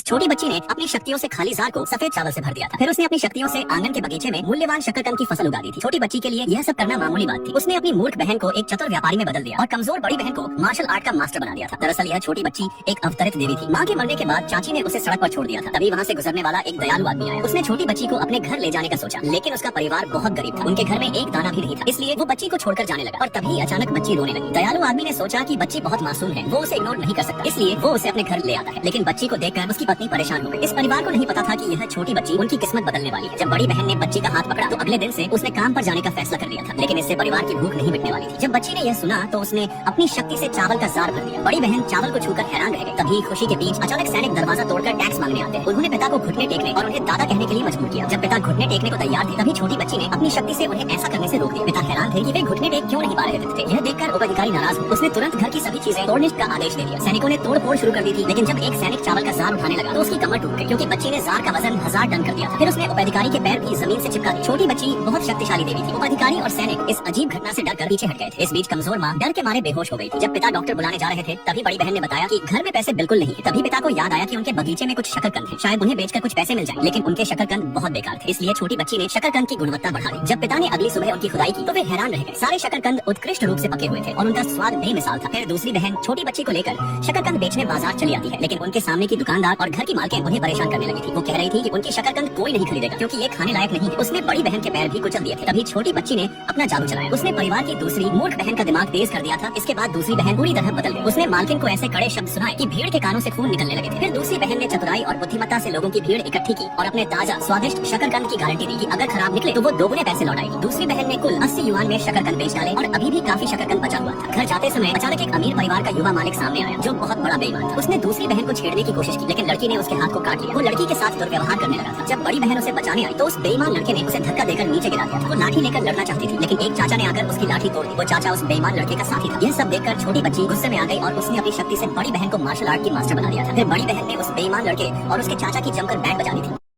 छोटी बच्ची ने अपनी शक्तियों से खाली जार को सफेद चावल से भर दिया था। फिर उसने अपनी शक्तियों से आंगन के बगीचे में मूल्यवान शकरकंद की फसल उगा दी थी। छोटी बच्ची के लिए यह सब करना मामूली बात थी। उसने अपनी मूर्ख बहन को एक चतुर व्यापारी में बदल दिया और कमजोर बड़ी बहन को मार्शल आर्ट का मास्टर बना दिया था। दरअसल यह छोटी बच्ची एक अवतरित देवी थी। माँ के मरने के बाद चाची ने उसे सड़क पर छोड़ दिया था। तभी वहाँ से गुजरने वाला एक दयालु आदमी आया। उसने छोटी बच्ची को अपने घर ले जाने का सोचा, लेकिन उसका परिवार बहुत गरीब था। उनके घर में एक दाना भी नहीं था, इसलिए वो बच्ची को छोड़कर जाने लगा। और तभी अचानक बच्ची रोने लगी। दयालु आदमी ने सोचा कि बच्ची बहुत मासूम है, वो उसे इग्नोर नहीं कर सकता, इसलिए वो उसे अपने घर ले आता है। लेकिन बच्ची को देखकर उसकी पत्नी परेशान हो गई। इस परिवार को नहीं पता था कि यह छोटी बच्ची उनकी किस्मत बदलने वाली है। जब बड़ी बहन ने बच्ची का हाथ पकड़ा तो अगले दिन से उसने काम पर जाने का फैसला कर लिया था। लेकिन इससे परिवार की भूख नहीं मिटने वाली थी। जब बच्ची ने यह सुना तो उसने अपनी शक्ति से चावल का जार भर दिया। बड़ी बहन चावल को छूकर हैरान रह गई। तभी खुशी के बीच अचानक सैनिक दरवाजा तोड़कर टैक्स मांगने आते हैं। उन्होंने पिता को घुटने टेकने और उन्हें दादा कहने के लिए मजबूर किया। जब पिता घुटने टेकने को तैयार थे तभी छोटी बच्ची ने अपनी शक्ति से उन्हें ऐसा करने से रोक दिया। पिता हैरान थे कि वे घुटने टेक क्यों नहीं पा रहे थे। यह देखकर उपअधिकारी नाराज हुए। उसने तुरंत घर की सभी चीजें तोड़ने का आदेश दे दिया। सैनिकों ने तोड़ फोड़ शुरू कर दी थी, लेकिन जब एक सैनिक चावल का जार उठाने लगा तो उसकी कमर टूट गई, क्योंकि बच्ची ने जार का वजन 1000 टन कर दिया था। फिर उसने उपअधिकारी के पैर भी जमीन से चिपका दिए। छोटी बच्ची बहुत शक्तिशाली देवी थी। उपअधिकारी और सैनिक इस अजीब घटना से डरकर पीछे हट गए थे। इस बीच कमजोर माँ डर के मारे बेहोश हो गई थी। जब पिता डॉक्टर बुलाने जा रहे थे तभी बड़ी बहन ने बताया कि घर में पैसे बिल्कुल नहीं है। तभी पिता को याद आया कि उनके बगीचे में कुछ शकरकंद है, शायद उन्हें बेचकर कुछ पैसे मिल जाएं। लेकिन उनके शकरकंद बहुत बेकार थे, इसलिए छोटी बच्ची ने शकरकंद की गुणवत्ता बढ़ा दी। जब पिता ने अगली सुबह उनकी खुदाई की तो वे हैरान रह गए। सारे शकरकंद उत्कृष्ट रूप से पके हुए थे और उनका स्वाद बेमिसाल था। फिर दूसरी बहन छोटी बच्ची को लेकर शकरकंद बेचने बाजार चली आती है, लेकिन उनके सामने की दुकानदार और घर की मालकिन उन्हें परेशान करने लगी थी। वो कह रही थी कि उनकी शकरकंद कोई नहीं खरीदेगा क्योंकि ये खाने लायक नहीं है। उसने बड़ी बहन के पैर भी कुचल दिए थे। तभी छोटी बच्ची ने अपना जादू चलाया। उसने परिवार की दूसरी मूर्ख बहन का दिमाग तेज कर दिया था। इसके बाद दूसरी बहन पूरी तरह बदल गई। उसने मालकिन को ऐसे कड़े शब्द सुनाए कि भीड़ के कानों से खून निकलने लगे थे। फिर दूसरी बहन ने चतुराई और बुद्धिमत्ता से लोगों की भीड़ इकट्ठी की और अपने ताजा स्वादिष्ट शकरकंद की गारंटी दी कि अगर खराब निकले तो वो दोगुने पैसे लौटाएगी। दूसरी बहन ने कुल 80 युआन में शकरकंद बेच डाले और अभी भी काफी शकरकंद बचा हुआ था। घर जाते समय अचानक एक अमीर परिवार का युवा मालिक सामने आया जो बहुत बड़ा बेईमान था। उसने दूसरी बहन को छेड़ने की कोशिश की, लेकिन लड़की ने उसके हाथ को काट लिया। वो लड़की के साथ दुर्व्यवहार करने लगा था। जब बड़ी बहन उसे बचाने आई तो उस बेईमान लड़के ने उसे धक्का देकर नीचे गिरा दिया था। वो लाठी लेकर लड़ना चाहती थी, लेकिन एक चाचा ने आकर उसकी लाठी तोड़ दी। वो चाचा उस बेईमान लड़के का साथी था। यह सब देखकर छोटी बच्ची गुस्से में आ गई और उसने अपनी शक्ति से बड़ी बहन को मार्शल आर्ट की मास्टर बना दिया था। फिर बड़ी बहन ने उस बेईमान लड़के और उसके चाचा की जमकर बैंड बजा दी थी।